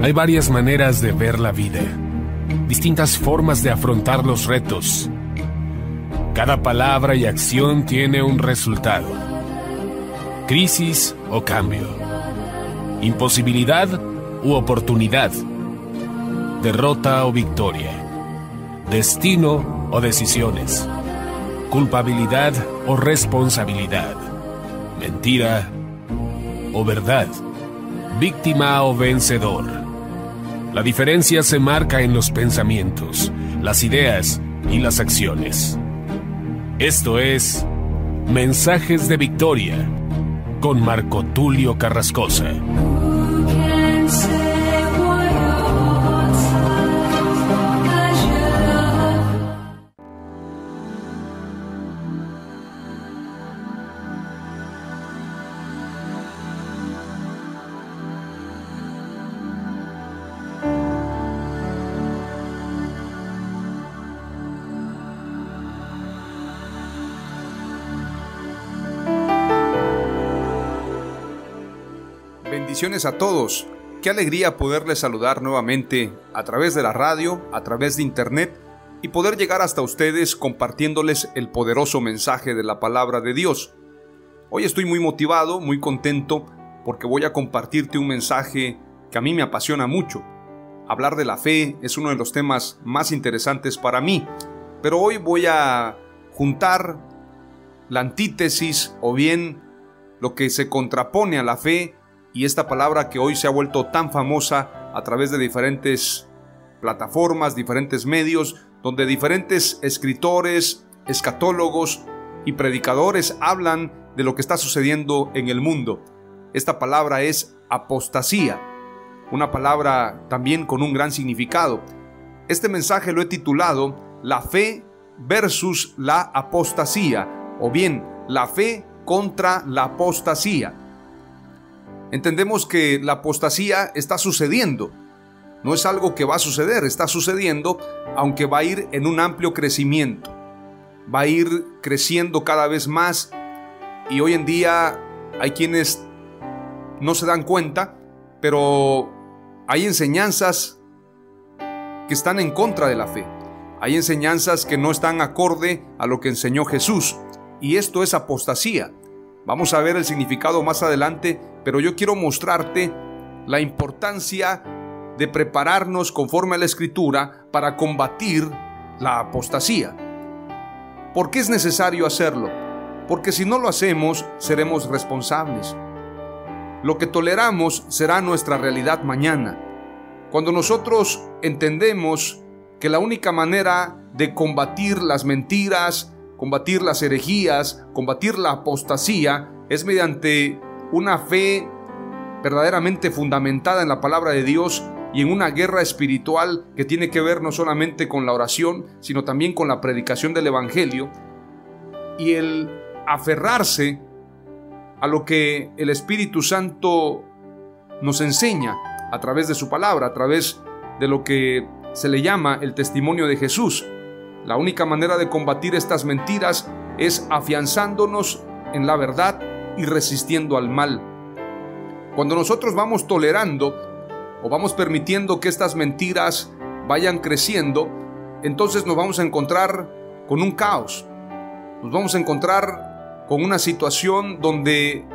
Hay varias maneras de ver la vida, distintas formas de afrontar los retos. Cada palabra y acción tiene un resultado. Crisis o cambio. Imposibilidad u oportunidad. Derrota o victoria. Destino o decisiones. Culpabilidad o responsabilidad. Mentira o verdad. Víctima o vencedor. La diferencia se marca en los pensamientos, las ideas y las acciones. Esto es Mensajes de Victoria con Marco Tulio Carrascosa. Bendiciones a todos. Qué alegría poderles saludar nuevamente a través de la radio, a través de internet y poder llegar hasta ustedes compartiéndoles el poderoso mensaje de la palabra de Dios. Hoy estoy muy motivado, muy contento porque voy a compartirte un mensaje que a mí me apasiona mucho. Hablar de la fe es uno de los temas más interesantes para mí, pero hoy voy a juntar la antítesis o bien lo que se contrapone a la fe y esta palabra que hoy se ha vuelto tan famosa a través de diferentes plataformas, diferentes medios, donde diferentes escritores, escatólogos y predicadores hablan de lo que está sucediendo en el mundo. Esta palabra es apostasía, una palabra también con un gran significado. Este mensaje lo he titulado La fe versus la apostasía, o bien la fe contra la apostasía. Entendemos que la apostasía está sucediendo. No es algo que va a suceder, está sucediendo, aunque va a ir en un amplio crecimiento. Va a ir creciendo cada vez más y hoy en día hay quienes no se dan cuenta, pero hay enseñanzas que están en contra de la fe. Hay enseñanzas que no están acorde a lo que enseñó Jesús y esto es apostasía. Vamos a ver el significado más adelante, pero yo quiero mostrarte la importancia de prepararnos conforme a la Escritura para combatir la apostasía. ¿Por qué es necesario hacerlo? Porque si no lo hacemos, seremos responsables. Lo que toleramos será nuestra realidad mañana. Cuando nosotros entendemos que la única manera de combatir las mentiras, combatir las herejías, combatir la apostasía, es mediante una fe verdaderamente fundamentada en la palabra de Dios y en una guerra espiritual que tiene que ver no solamente con la oración, sino también con la predicación del Evangelio y el aferrarse a lo que el Espíritu Santo nos enseña a través de su palabra, a través de lo que se le llama el testimonio de Jesús. La única manera de combatir estas mentiras es afianzándonos en la verdad y resistiendo al mal. Cuando nosotros vamos tolerando o vamos permitiendo que estas mentiras vayan creciendo, entonces nos vamos a encontrar con un caos. Nos vamos a encontrar con una situación donde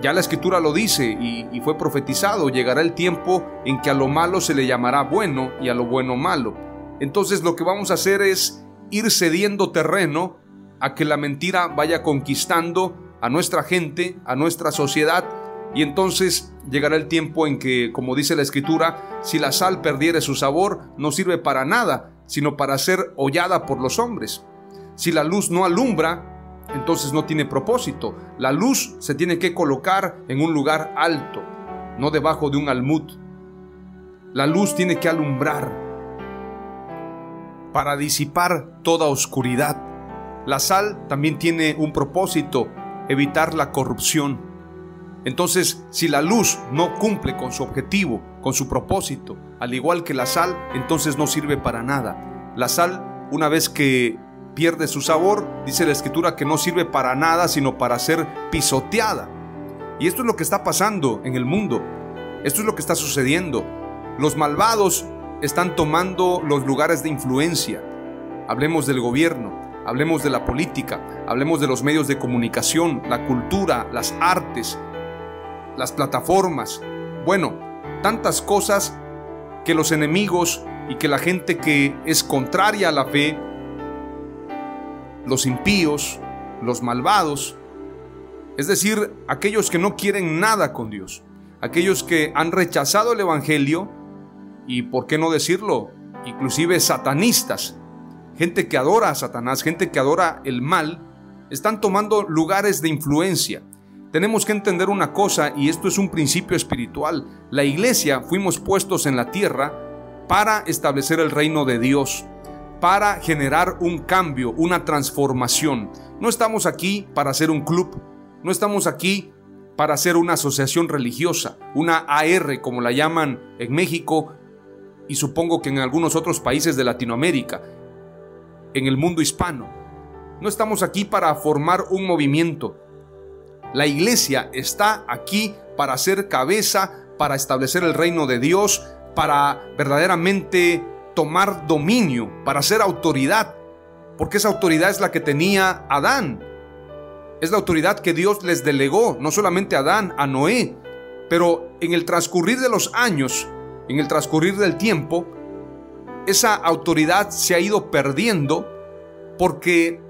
ya la Escritura lo dice y fue profetizado, llegará el tiempo en que a lo malo se le llamará bueno y a lo bueno malo. Entonces lo que vamos a hacer es ir cediendo terreno a que la mentira vaya conquistando a nuestra gente, a nuestra sociedad, y entonces llegará el tiempo en que, como dice la Escritura, si la sal perdiere su sabor, no sirve para nada, sino para ser hollada por los hombres. Si la luz no alumbra, entonces no tiene propósito. La luz se tiene que colocar en un lugar alto, no debajo de un almud. La luz tiene que alumbrar para disipar toda oscuridad. La sal también tiene un propósito, evitar la corrupción. Entonces, si la luz no cumple con su objetivo, con su propósito, al igual que la sal, entonces no sirve para nada. La sal, una vez que pierde su sabor, dice la Escritura que no sirve para nada, sino para ser pisoteada. Y esto es lo que está pasando en el mundo. Esto es lo que está sucediendo. Los malvados están tomando los lugares de influencia. Hablemos del gobierno, hablemos de la política, hablemos de los medios de comunicación, la cultura, las artes, las plataformas. Bueno, tantas cosas que los enemigos y que la gente que es contraria a la fe, los impíos, los malvados, es decir, aquellos que no quieren nada con Dios, aquellos que han rechazado el evangelio y, ¿por qué no decirlo?, inclusive satanistas, gente que adora a Satanás, gente que adora el mal, están tomando lugares de influencia. Tenemos que entender una cosa, y esto es un principio espiritual. La iglesia fuimos puestos en la tierra para establecer el reino de Dios, para generar un cambio, una transformación. No estamos aquí para hacer un club, no estamos aquí para hacer una asociación religiosa, una AR como la llaman en México y supongo que en algunos otros países de Latinoamérica, en el mundo hispano. No estamos aquí para formar un movimiento. La iglesia está aquí para ser cabeza, para establecer el reino de Dios, para verdaderamente tomar dominio, para ser autoridad, porque esa autoridad es la que tenía Adán. Es la autoridad que Dios les delegó, no solamente a Adán, a Noé, pero en el transcurrir de los años, en el transcurrir del tiempo, esa autoridad se ha ido perdiendo, porque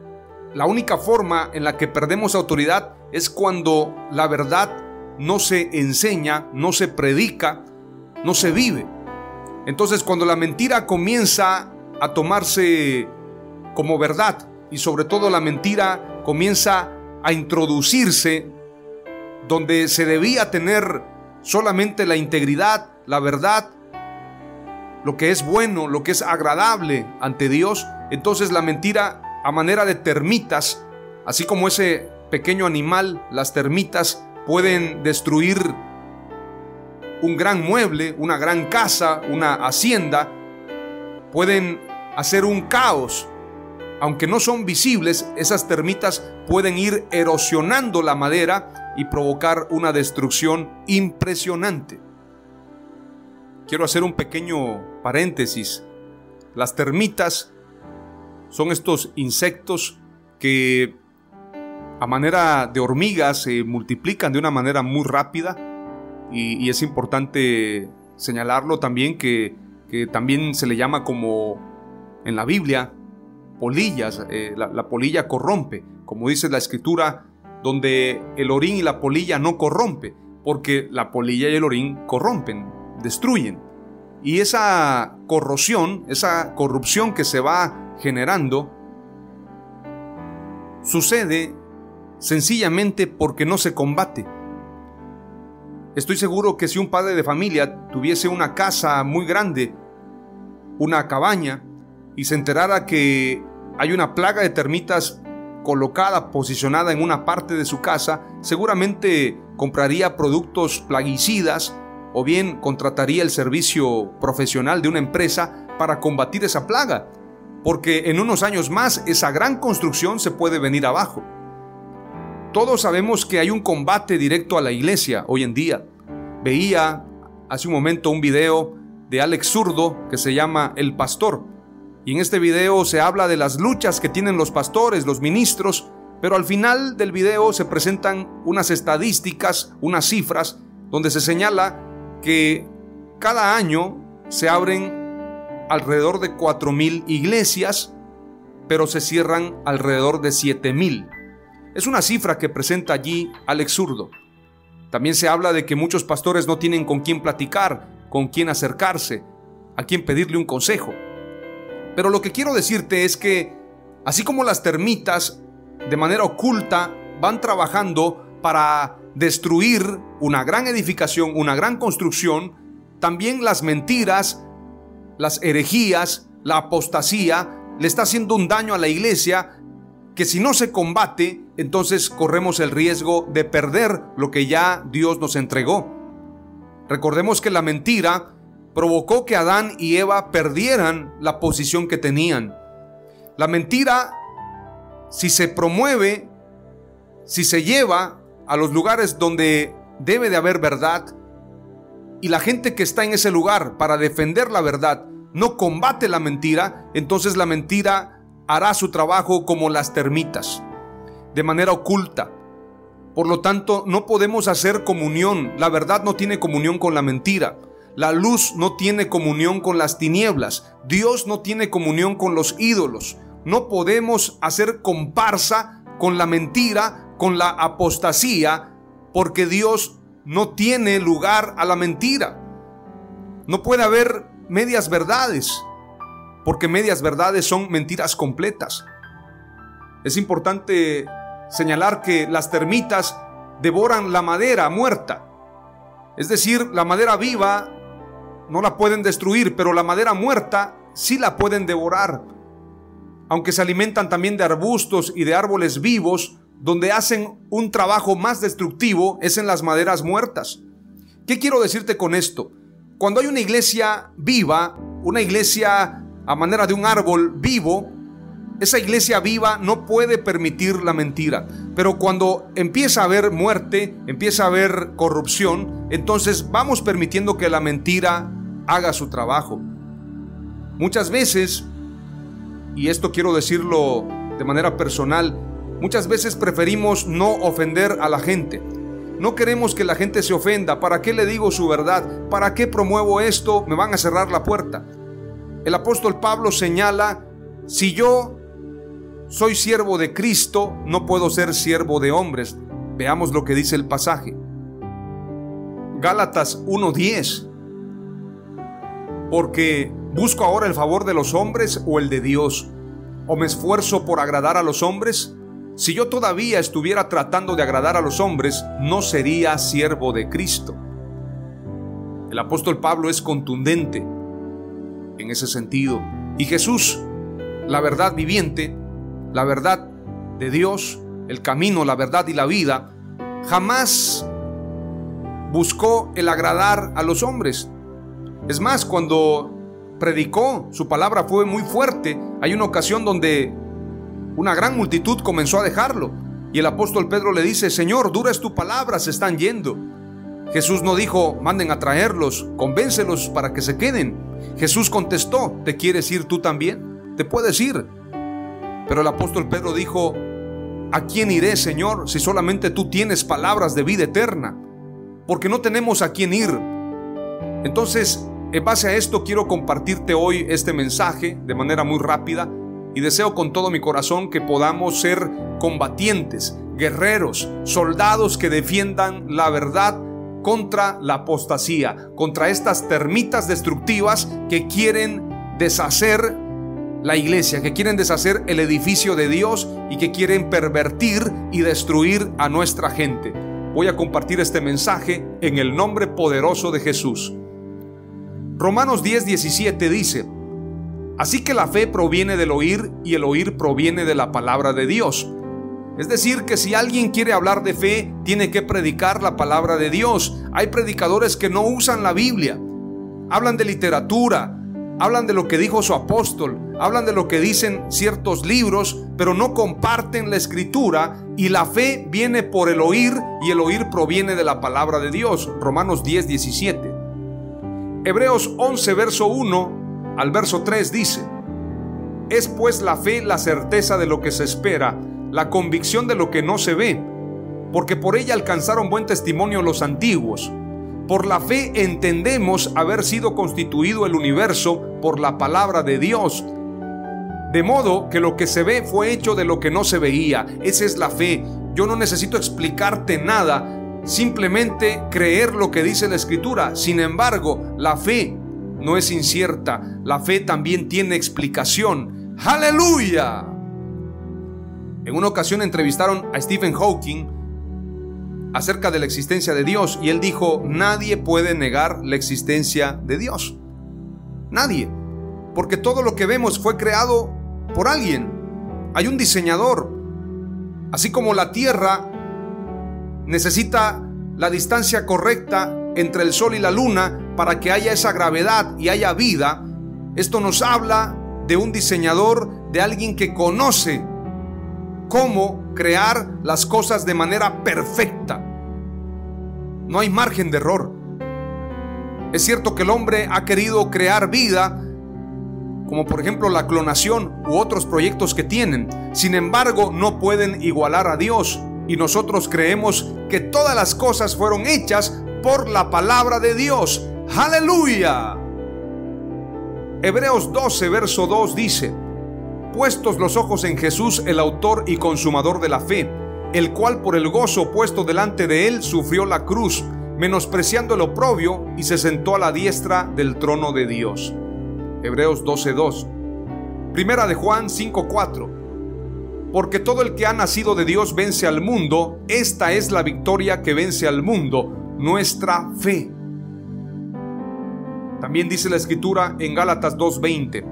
la única forma en la que perdemos autoridad es cuando la verdad no se enseña, no se predica, no se vive. Entonces, cuando la mentira comienza a tomarse como verdad, y sobre todo la mentira comienza a introducirse donde se debía tener solamente la integridad, la verdad, lo que es bueno, lo que es agradable ante Dios, entonces la mentira, a manera de termitas, así como ese pequeño animal, las termitas pueden destruir un gran mueble, una gran casa, una hacienda, pueden hacer un caos. Aunque no son visibles, esas termitas pueden ir erosionando la madera y provocar una destrucción impresionante. Quiero hacer un pequeño paréntesis. Las termitas son estos insectos que a manera de hormigas se multiplican de una manera muy rápida, y es importante señalarlo también que también se le llama, como en la Biblia, polillas. La polilla corrompe, como dice la escritura, donde el orín y la polilla no corrompe, porque la polilla y el orín corrompen, destruyen. Y esa corrosión, esa corrupción que se va generando, sucede sencillamente porque no se combate. Estoy seguro que si un padre de familia tuviese una casa muy grande, una cabaña, y se enterara que hay una plaga de termitas colocada, posicionada en una parte de su casa, seguramente compraría productos plaguicidas o bien contrataría el servicio profesional de una empresa para combatir esa plaga, porque en unos años más esa gran construcción se puede venir abajo. Todos sabemos que hay un combate directo a la iglesia hoy en día. Veía hace un momento un video de Alex Zurdo que se llama El Pastor, y en este video se habla de las luchas que tienen los pastores, los ministros, pero al final del video se presentan unas estadísticas, unas cifras, donde se señala que cada año se abren alrededor de 4,000 iglesias, pero se cierran alrededor de 7,000. Es una cifra que presenta allí Alex Zurdo. También se habla de que muchos pastores no tienen con quién platicar, con quién acercarse, a quién pedirle un consejo. Pero lo que quiero decirte es que, así como las termitas de manera oculta van trabajando para destruir una gran edificación, una gran construcción, también las mentiras, las herejías, la apostasía le está haciendo un daño a la iglesia que, si no se combate, entonces corremos el riesgo de perder lo que ya Dios nos entregó. Recordemos que la mentira provocó que Adán y Eva perdieran la posición que tenían. La mentira, si se promueve, si se lleva a los lugares donde debe de haber verdad, y la gente que está en ese lugar para defender la verdad no combate la mentira, entonces la mentira hará su trabajo como las termitas, de manera oculta. Por lo tanto, no podemos hacer comunión. La verdad no tiene comunión con la mentira. La luz no tiene comunión con las tinieblas. Dios no tiene comunión con los ídolos. No podemos hacer comparsa con la mentira, con la apostasía, porque Dios no tiene lugar a la mentira. No puede haber medias verdades, porque medias verdades son mentiras completas. Es importante señalar que las termitas devoran la madera muerta. Es decir, la madera viva no la pueden destruir, pero la madera muerta sí la pueden devorar. Aunque se alimentan también de arbustos y de árboles vivos, donde hacen un trabajo más destructivo es en las maderas muertas. ¿Qué quiero decirte con esto? Cuando hay una iglesia viva, una iglesia a manera de un árbol vivo, esa iglesia viva no puede permitir la mentira. Pero cuando empieza a haber muerte, empieza a haber corrupción, entonces vamos permitiendo que la mentira haga su trabajo. Muchas veces, y esto quiero decirlo de manera personal, muchas veces preferimos no ofender a la gente. No queremos que la gente se ofenda. ¿Para qué le digo su verdad? ¿Para qué promuevo esto? Me van a cerrar la puerta. El apóstol Pablo señala: si yo soy siervo de Cristo, no puedo ser siervo de hombres. Veamos lo que dice el pasaje. Gálatas 1:10. Porque ¿busco ahora el favor de los hombres o el de Dios? ¿O me esfuerzo por agradar a los hombres? Si yo todavía estuviera tratando de agradar a los hombres, no sería siervo de Cristo. El apóstol Pablo es contundente en ese sentido. Y Jesús, la verdad viviente, la verdad de Dios, el camino, la verdad y la vida, jamás buscó el agradar a los hombres. Es más, cuando predicó, su palabra fue muy fuerte. Hay una ocasión donde una gran multitud comenzó a dejarlo, y el apóstol Pedro le dice: Señor, dura es tu palabra, se están yendo. Jesús no dijo: manden a traerlos, convéncelos para que se queden. Jesús contestó: ¿te quieres ir tú también? Te puedes ir. Pero el apóstol Pedro dijo: ¿a quién iré, Señor, si solamente tú tienes palabras de vida eterna? Porque no tenemos a quién ir. Entonces, en base a esto, quiero compartirte hoy este mensaje de manera muy rápida, y deseo con todo mi corazón que podamos ser combatientes, guerreros, soldados que defiendan la verdad contra la apostasía, contra estas termitas destructivas que quieren deshacer la iglesia, que quieren deshacer el edificio de Dios y que quieren pervertir y destruir a nuestra gente. Voy a compartir este mensaje en el nombre poderoso de Jesús. Romanos 10:17 dice: así que la fe proviene del oír y el oír proviene de la palabra de Dios. Es decir, que si alguien quiere hablar de fe, tiene que predicar la palabra de Dios. Hay predicadores que no usan la Biblia, hablan de literatura, hablan de lo que dijo su apóstol, hablan de lo que dicen ciertos libros, pero no comparten la escritura. Y la fe viene por el oír y el oír proviene de la palabra de Dios. Romanos 10:17. Hebreos 11 verso 1 al verso 3 dice: es pues la fe la certeza de lo que se espera, la convicción de lo que no se ve, porque por ella alcanzaron buen testimonio los antiguos. Por la fe entendemos haber sido constituido el universo por la palabra de Dios, de modo que lo que se ve fue hecho de lo que no se veía. Esa es la fe. Yo no necesito explicarte nada, simplemente creer lo que dice la Escritura. Sin embargo, la fe no es incierta, la fe también tiene explicación. ¡Aleluya! En una ocasión entrevistaron a Stephen Hawking acerca de la existencia de Dios, y él dijo: nadie puede negar la existencia de Dios. Nadie. Porque todo lo que vemos fue creado por alguien. Hay un diseñador. Así como la Tierra necesita la distancia correcta entre el Sol y la Luna para que haya esa gravedad y haya vida, esto nos habla de un diseñador, de alguien que conoce cómo crear las cosas de manera perfecta. No hay margen de error. Es cierto que el hombre ha querido crear vida, como por ejemplo la clonación u otros proyectos que tienen. Sin embargo, no pueden igualar a Dios, y nosotros creemos que todas las cosas fueron hechas por la palabra de Dios. ¡Aleluya! Hebreos 12, verso 2 dice: puestos los ojos en Jesús, el autor y consumador de la fe, el cual por el gozo puesto delante de él sufrió la cruz, menospreciando el oprobio, y se sentó a la diestra del trono de Dios. Hebreos 12:2. Primera de Juan 5:4. Porque todo el que ha nacido de Dios vence al mundo. Esta es la victoria que vence al mundo, nuestra fe. También dice la Escritura en Gálatas 2:20: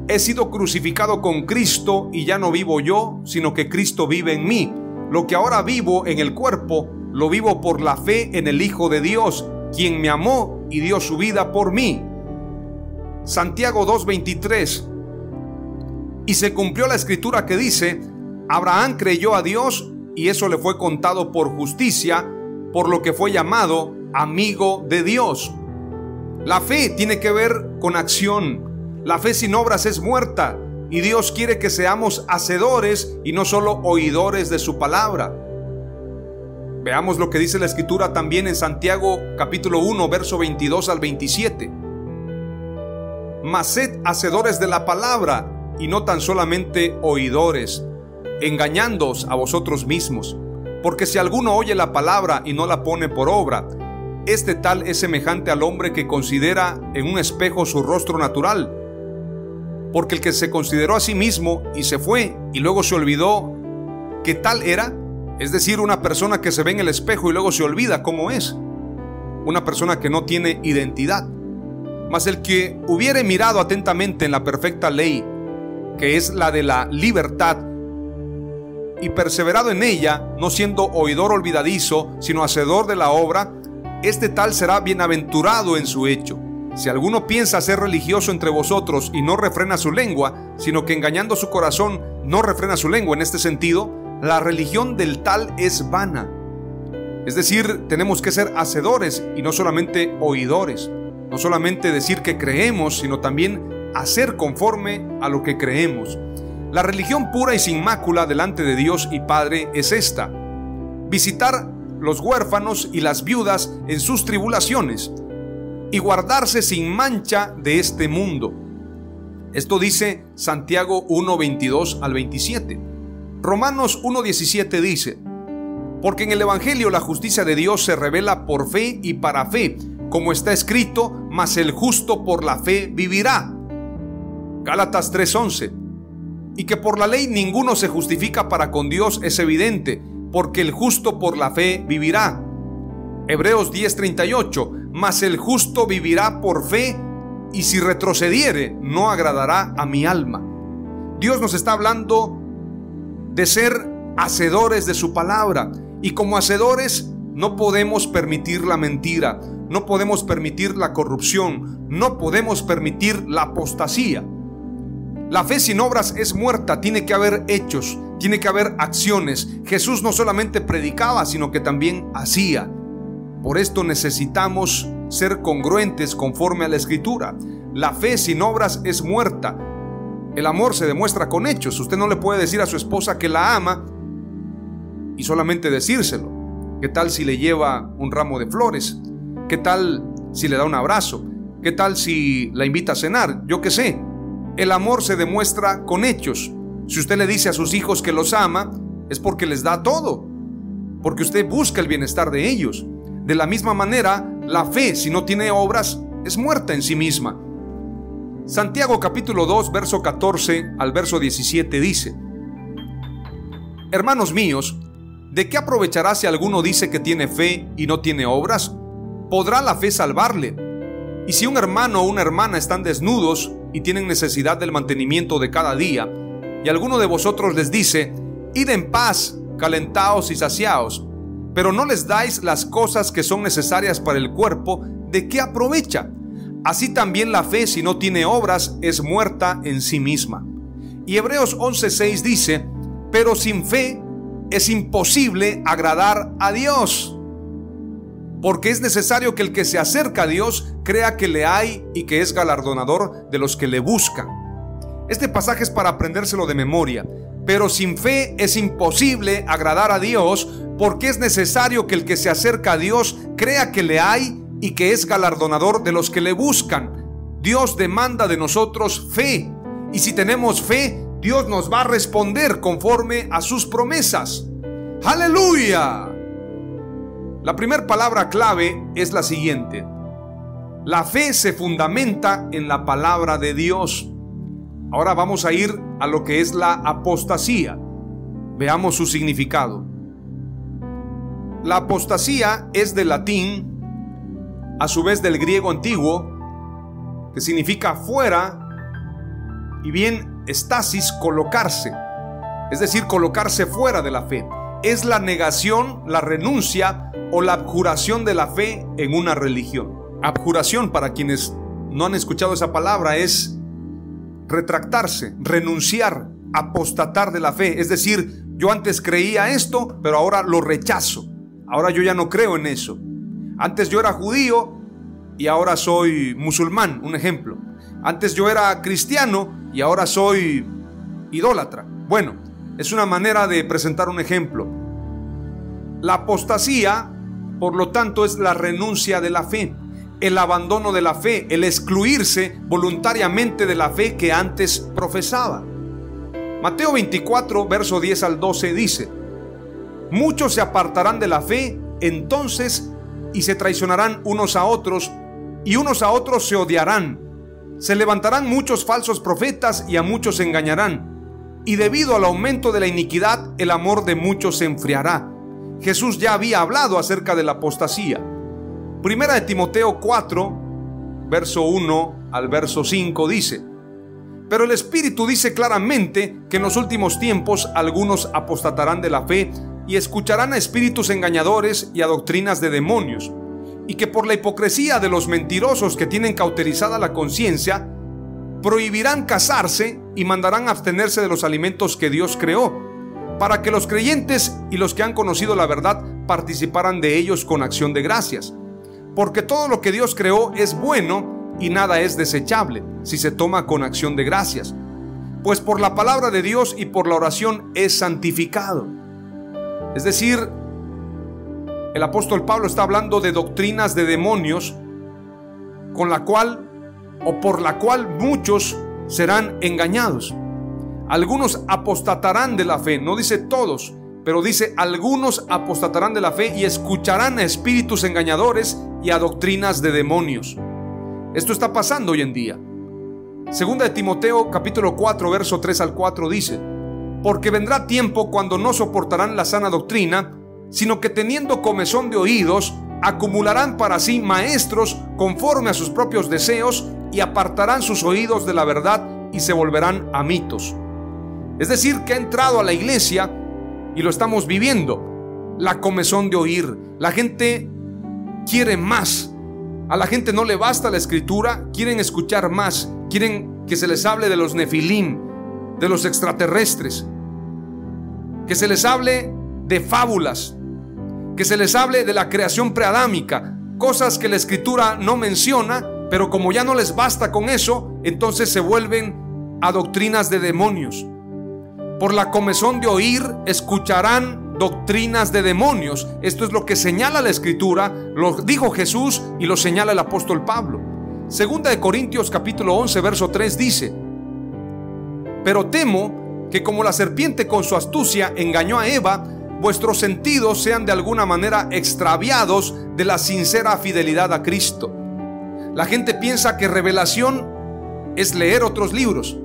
he sido crucificado con Cristo, y ya no vivo yo, sino que Cristo vive en mí. Lo que ahora vivo en el cuerpo, lo vivo por la fe en el Hijo de Dios, quien me amó y dio su vida por mí. Santiago 2:23. Y se cumplió la Escritura que dice: Abraham creyó a Dios, y eso le fue contado por justicia, por lo que fue llamado amigo de Dios. La fe tiene que ver con acción. La fe sin obras es muerta, y Dios quiere que seamos hacedores y no solo oidores de su palabra. Veamos lo que dice la Escritura también en Santiago capítulo 1, verso 22 al 27. Mas sed hacedores de la palabra, y no tan solamente oidores, engañándoos a vosotros mismos. Porque si alguno oye la palabra y no la pone por obra, este tal es semejante al hombre que considera en un espejo su rostro natural. Porque el que se consideró a sí mismo y se fue y luego se olvidó qué tal era, es decir, una persona que se ve en el espejo y luego se olvida cómo es, una persona que no tiene identidad. Mas el que hubiere mirado atentamente en la perfecta ley, que es la de la libertad, y perseverado en ella, no siendo oidor olvidadizo, sino hacedor de la obra, este tal será bienaventurado en su hecho. Si alguno piensa ser religioso entre vosotros y no refrena su lengua, sino que engañando su corazón no refrena su lengua, en este sentido, la religión del tal es vana. Es decir, tenemos que ser hacedores y no solamente oidores. No solamente decir que creemos, sino también hacer conforme a lo que creemos. La religión pura y sin mácula delante de Dios y Padre es esta: visitar los huérfanos y las viudas en sus tribulaciones, y guardarse sin mancha de este mundo. Esto dice Santiago 1:22 al 27. Romanos 1:17 dice: porque en el Evangelio la justicia de Dios se revela por fe y para fe, como está escrito: mas el justo por la fe vivirá. Gálatas 3:11. Y que por la ley ninguno se justifica para con Dios es evidente, porque el justo por la fe vivirá. Hebreos 10:38. Mas el justo vivirá por fe, y si retrocediere, no agradará a mi alma. Dios nos está hablando de ser hacedores de su palabra, y como hacedores no podemos permitir la mentira, no podemos permitir la corrupción, no podemos permitir la apostasía. La fe sin obras es muerta. Tiene que haber hechos, tiene que haber acciones. Jesús no solamente predicaba, sino que también hacía. Por esto necesitamos ser congruentes conforme a la Escritura. La fe sin obras es muerta. El amor se demuestra con hechos. Usted no le puede decir a su esposa que la ama y solamente decírselo. ¿Qué tal si le lleva un ramo de flores? ¿Qué tal si le da un abrazo? ¿Qué tal si la invita a cenar? Yo qué sé. El amor se demuestra con hechos. Si usted le dice a sus hijos que los ama, es porque les da todo, porque usted busca el bienestar de ellos. De la misma manera, la fe, si no tiene obras, es muerta en sí misma. Santiago capítulo 2, verso 14 al verso 17 dice: hermanos míos, ¿de qué aprovechará si alguno dice que tiene fe y no tiene obras? ¿Podrá la fe salvarle? Y si un hermano o una hermana están desnudos y tienen necesidad del mantenimiento de cada día, y alguno de vosotros les dice: id en paz, calentaos y saciaos, pero no les dais las cosas que son necesarias para el cuerpo, ¿de qué aprovecha? Así también la fe, si no tiene obras, es muerta en sí misma. Y Hebreos 11:6 dice: pero sin fe es imposible agradar a Dios, porque es necesario que el que se acerca a Dios crea que le hay y que es galardonador de los que le buscan. Este pasaje es para aprendérselo de memoria. Pero sin fe es imposible agradar a Dios, porque es necesario que el que se acerca a Dios crea que le hay y que es galardonador de los que le buscan. Dios demanda de nosotros fe, y si tenemos fe, Dios nos va a responder conforme a sus promesas. ¡Aleluya! La primera palabra clave es la siguiente: la fe se fundamenta en la palabra de Dios. Ahora vamos a ir a lo que es la apostasía. Veamos su significado. La apostasía es del latín, a su vez del griego antiguo, que significa fuera, y bien estasis, colocarse, es decir, colocarse fuera de la fe. Es la negación, la renuncia o la abjuración de la fe en una religión. Abjuración, para quienes no han escuchado esa palabra, es retractarse, renunciar, apostatar de la fe. Es decir, yo antes creía esto, pero ahora lo rechazo. Ahora yo ya no creo en eso. Antes yo era judío y ahora soy musulmán, un ejemplo. Antes yo era cristiano y ahora soy idólatra. Bueno, es una manera de presentar un ejemplo. La apostasía, por lo tanto, es la renuncia de la fe, el abandono de la fe, el excluirse voluntariamente de la fe que antes profesaba. Mateo 24, verso 10 al 12 dice: muchos se apartarán de la fe entonces y se traicionarán unos a otros, y unos a otros se odiarán. Se levantarán muchos falsos profetas y a muchos engañarán, y debido al aumento de la iniquidad el amor de muchos se enfriará. Jesús ya había hablado acerca de la apostasía. Primera de Timoteo 4, verso 1 al verso 5 dice: pero el Espíritu dice claramente que en los últimos tiempos algunos apostatarán de la fe y escucharán a espíritus engañadores y a doctrinas de demonios, y que por la hipocresía de los mentirosos que tienen cauterizada la conciencia, prohibirán casarse y mandarán abstenerse de los alimentos que Dios creó, para que los creyentes y los que han conocido la verdad participaran de ellos con acción de gracias. Porque todo lo que Dios creó es bueno y nada es desechable si se toma con acción de gracias, pues por la palabra de Dios y por la oración es santificado. Es decir, el apóstol Pablo está hablando de doctrinas de demonios con la cual o por la cual muchos serán engañados. Algunos apostatarán de la fe, no dice todos, pero dice algunos apostatarán de la fe y escucharán a espíritus engañadores y a doctrinas de demonios. Esto está pasando hoy en día. Segunda de Timoteo capítulo 4 verso 3 al 4 dice: porque vendrá tiempo cuando no soportarán la sana doctrina, sino que teniendo comezón de oídos, acumularán para sí maestros conforme a sus propios deseos, y apartarán sus oídos de la verdad y se volverán a mitos. Es decir, que ha entrado a la iglesia, y lo estamos viviendo, la comezón de oír. La gente quiere más. A la gente no le basta la escritura, quieren escuchar más. Quieren que se les hable de los nefilim, de los extraterrestres, que se les hable de fábulas, que se les hable de la creación preadámica, cosas que la escritura no menciona, pero como ya no les basta con eso, entonces se vuelven a doctrinas de demonios. Por la comezón de oír escucharán doctrinas de demonios. Esto es lo que señala la escritura, lo dijo Jesús y lo señala el apóstol Pablo. Segunda de Corintios capítulo 11 verso 3 dice: pero temo que como la serpiente con su astucia engañó a Eva, vuestros sentidos sean de alguna manera extraviados de la sincera fidelidad a Cristo. La gente piensa que revelación es leer otros libros.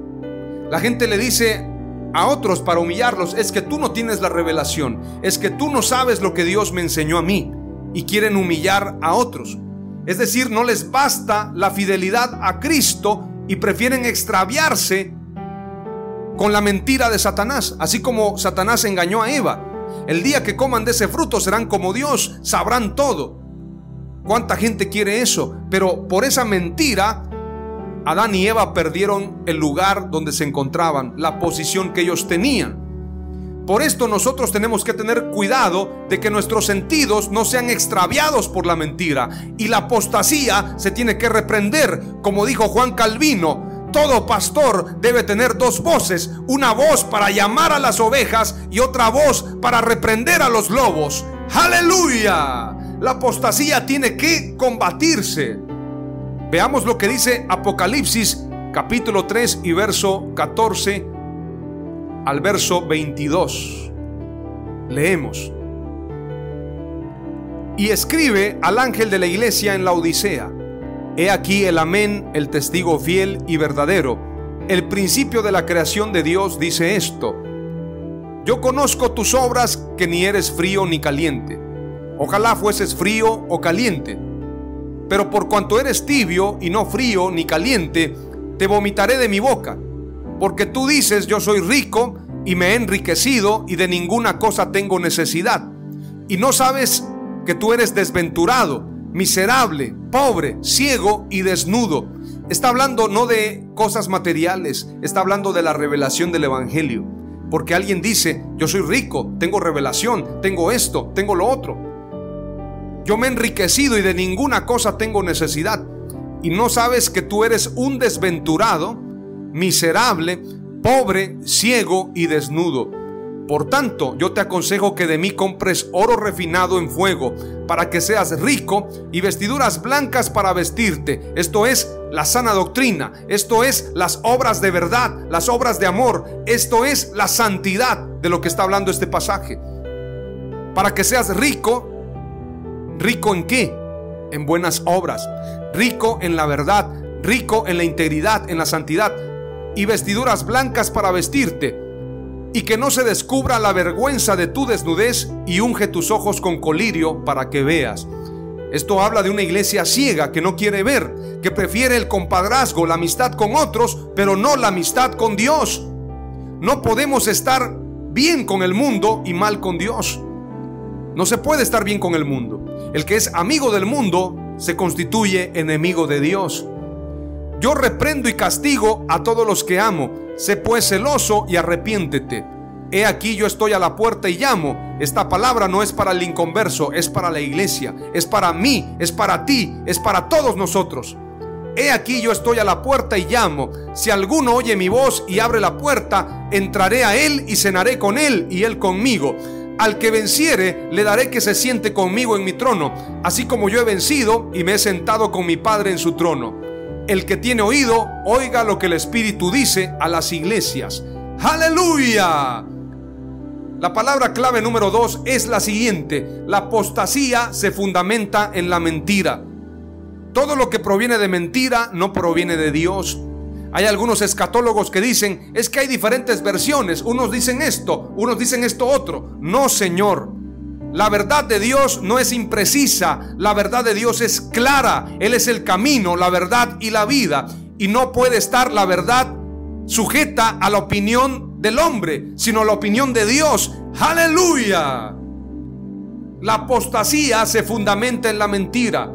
La gente le dice a otros para humillarlos: es que tú no tienes la revelación, es que tú no sabes lo que Dios me enseñó a mí, y quieren humillar a otros. Es decir, no les basta la fidelidad a Cristo y prefieren extraviarse con la mentira de Satanás, así como Satanás engañó a Eva. El día que coman de ese fruto serán como Dios, sabrán todo. ¿Cuánta gente quiere eso? Pero por esa mentira, Adán y Eva perdieron el lugar donde se encontraban, la posición que ellos tenían. Por esto nosotros tenemos que tener cuidado de que nuestros sentidos no sean extraviados por la mentira. Y la apostasía se tiene que reprender. Como dijo Juan Calvino, todo pastor debe tener dos voces: una voz para llamar a las ovejas y otra voz para reprender a los lobos. ¡Aleluya! La apostasía tiene que combatirse. Veamos lo que dice Apocalipsis capítulo 3 y verso 14 al verso 22. Leemos: y escribe al ángel de la iglesia en la Odisea: he aquí el amén, el testigo fiel y verdadero, el principio de la creación de Dios, dice esto: yo conozco tus obras, que ni eres frío ni caliente. Ojalá fueses frío o caliente. Pero por cuanto eres tibio y no frío ni caliente, te vomitaré de mi boca. Porque tú dices: yo soy rico y me he enriquecido y de ninguna cosa tengo necesidad. Y no sabes que tú eres desventurado, miserable, pobre, ciego y desnudo. Está hablando no de cosas materiales, está hablando de la revelación del evangelio. Porque alguien dice: yo soy rico, tengo revelación, tengo esto, tengo lo otro. Yo me he enriquecido y de ninguna cosa tengo necesidad. Y no sabes que tú eres un desventurado, miserable, pobre, ciego y desnudo. Por tanto, yo te aconsejo que de mí compres oro refinado en fuego, para que seas rico, y vestiduras blancas para vestirte. Esto es la sana doctrina, esto es las obras de verdad, las obras de amor, esto es la santidad de lo que está hablando este pasaje. Para que seas rico. ¿Rico en qué? En buenas obras, rico en la verdad, rico en la integridad, en la santidad, y vestiduras blancas para vestirte, y que no se descubra la vergüenza de tu desnudez, y unge tus ojos con colirio para que veas. Esto habla de una iglesia ciega que no quiere ver, que prefiere el compadrazgo, la amistad con otros, pero no la amistad con Dios. No podemos estar bien con el mundo y mal con Dios. No se puede estar bien con el mundo. El que es amigo del mundo se constituye enemigo de Dios. Yo reprendo y castigo a todos los que amo. Sé pues celoso y arrepiéntete. He aquí yo estoy a la puerta y llamo. Esta palabra no es para el inconverso, es para la iglesia, es para mí, es para ti, es para todos nosotros. He aquí yo estoy a la puerta y llamo. Si alguno oye mi voz y abre la puerta, entraré a él y cenaré con él y él conmigo. Al que venciere, le daré que se siente conmigo en mi trono, así como yo he vencido y me he sentado con mi Padre en su trono. El que tiene oído, oiga lo que el Espíritu dice a las iglesias. ¡Aleluya! La palabra clave número 2 es la siguiente: la apostasía se fundamenta en la mentira. Todo lo que proviene de mentira no proviene de Dios. Hay algunos escatólogos que dicen: es que hay diferentes versiones, unos dicen esto, unos dicen esto otro. No, señor. La verdad de Dios no es imprecisa, la verdad de Dios es clara. Él es el camino, la verdad y la vida. Y no puede estar la verdad sujeta a la opinión del hombre, sino a la opinión de Dios. ¡Aleluya! La apostasía se fundamenta en la mentira,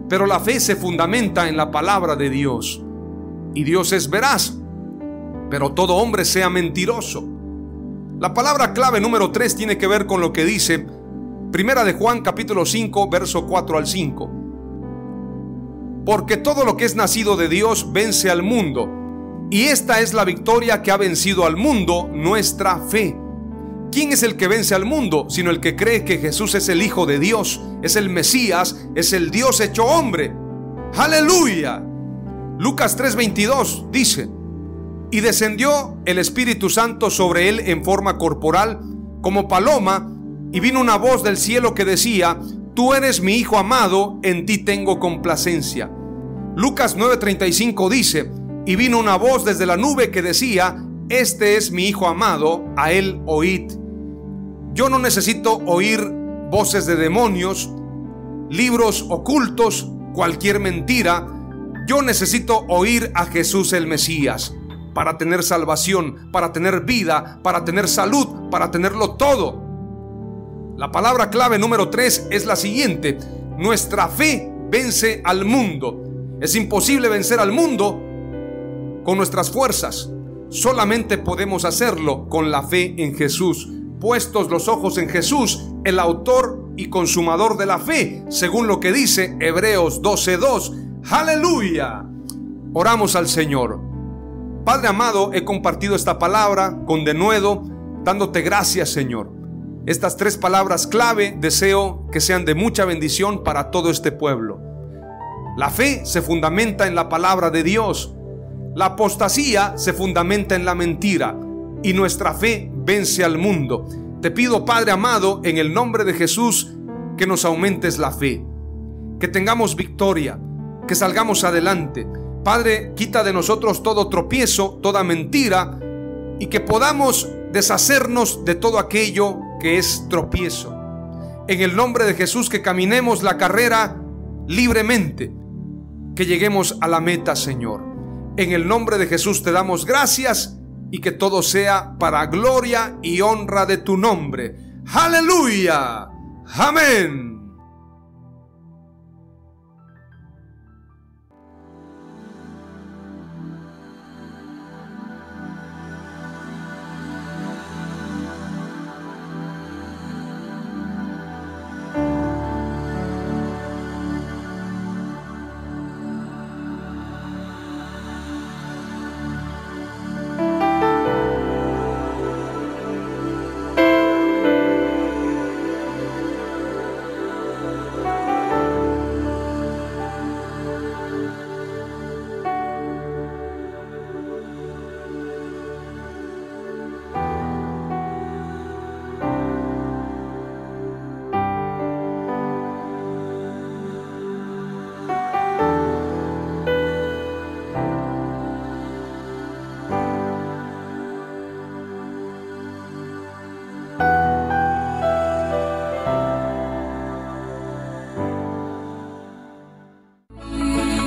pero la fe se fundamenta en la palabra de Dios. Y Dios es veraz, pero todo hombre sea mentiroso. La palabra clave número 3 tiene que ver con lo que dice Primera de Juan capítulo 5 verso 4 al 5. Porque todo lo que es nacido de Dios vence al mundo, y esta es la victoria que ha vencido al mundo, nuestra fe. ¿Quién es el que vence al mundo? Sino el que cree que Jesús es el Hijo de Dios, es el Mesías, es el Dios hecho hombre. ¡Aleluya! Lucas 3:22 dice: y descendió el Espíritu Santo sobre él en forma corporal, como paloma, y vino una voz del cielo que decía: tú eres mi Hijo amado, en ti tengo complacencia. Lucas 9:35 dice: y vino una voz desde la nube que decía: este es mi Hijo amado, a él oíd. Yo no necesito oír voces de demonios, libros ocultos, cualquier mentira. Yo necesito oír a Jesús el Mesías para tener salvación, para tener vida, para tener salud, para tenerlo todo. La palabra clave número 3 es la siguiente: nuestra fe vence al mundo. Es imposible vencer al mundo con nuestras fuerzas. Solamente podemos hacerlo con la fe en Jesús. puestos los ojos en Jesús, el autor y consumador de la fe, según lo que dice Hebreos 12:2. ¡Aleluya! Oramos al Señor. Padre amado, he compartido esta palabra con denuedo, dándote gracias, Señor. Estas 3 palabras clave deseo que sean de mucha bendición para todo este pueblo. La fe se fundamenta en la palabra de Dios. La apostasía se fundamenta en la mentira. Y nuestra fe vence al mundo. Te pido, Padre amado, en el nombre de Jesús, que nos aumentes la fe, que tengamos victoria, que salgamos adelante. Padre, quita de nosotros todo tropiezo, toda mentira, y que podamos deshacernos de todo aquello que es tropiezo. En el nombre de Jesús, que caminemos la carrera libremente, que lleguemos a la meta, Señor. En el nombre de Jesús te damos gracias, y que todo sea para gloria y honra de tu nombre. ¡Aleluya! ¡Amén!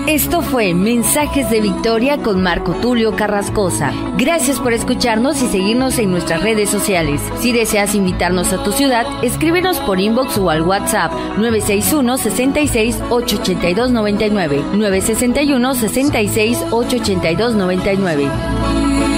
Esto fue Mensajes de Victoria con Marco Tulio Carrascosa. Gracias por escucharnos y seguirnos en nuestras redes sociales. Si deseas invitarnos a tu ciudad, escríbenos por inbox o al WhatsApp 961-66-882-99, 961-66-882-99.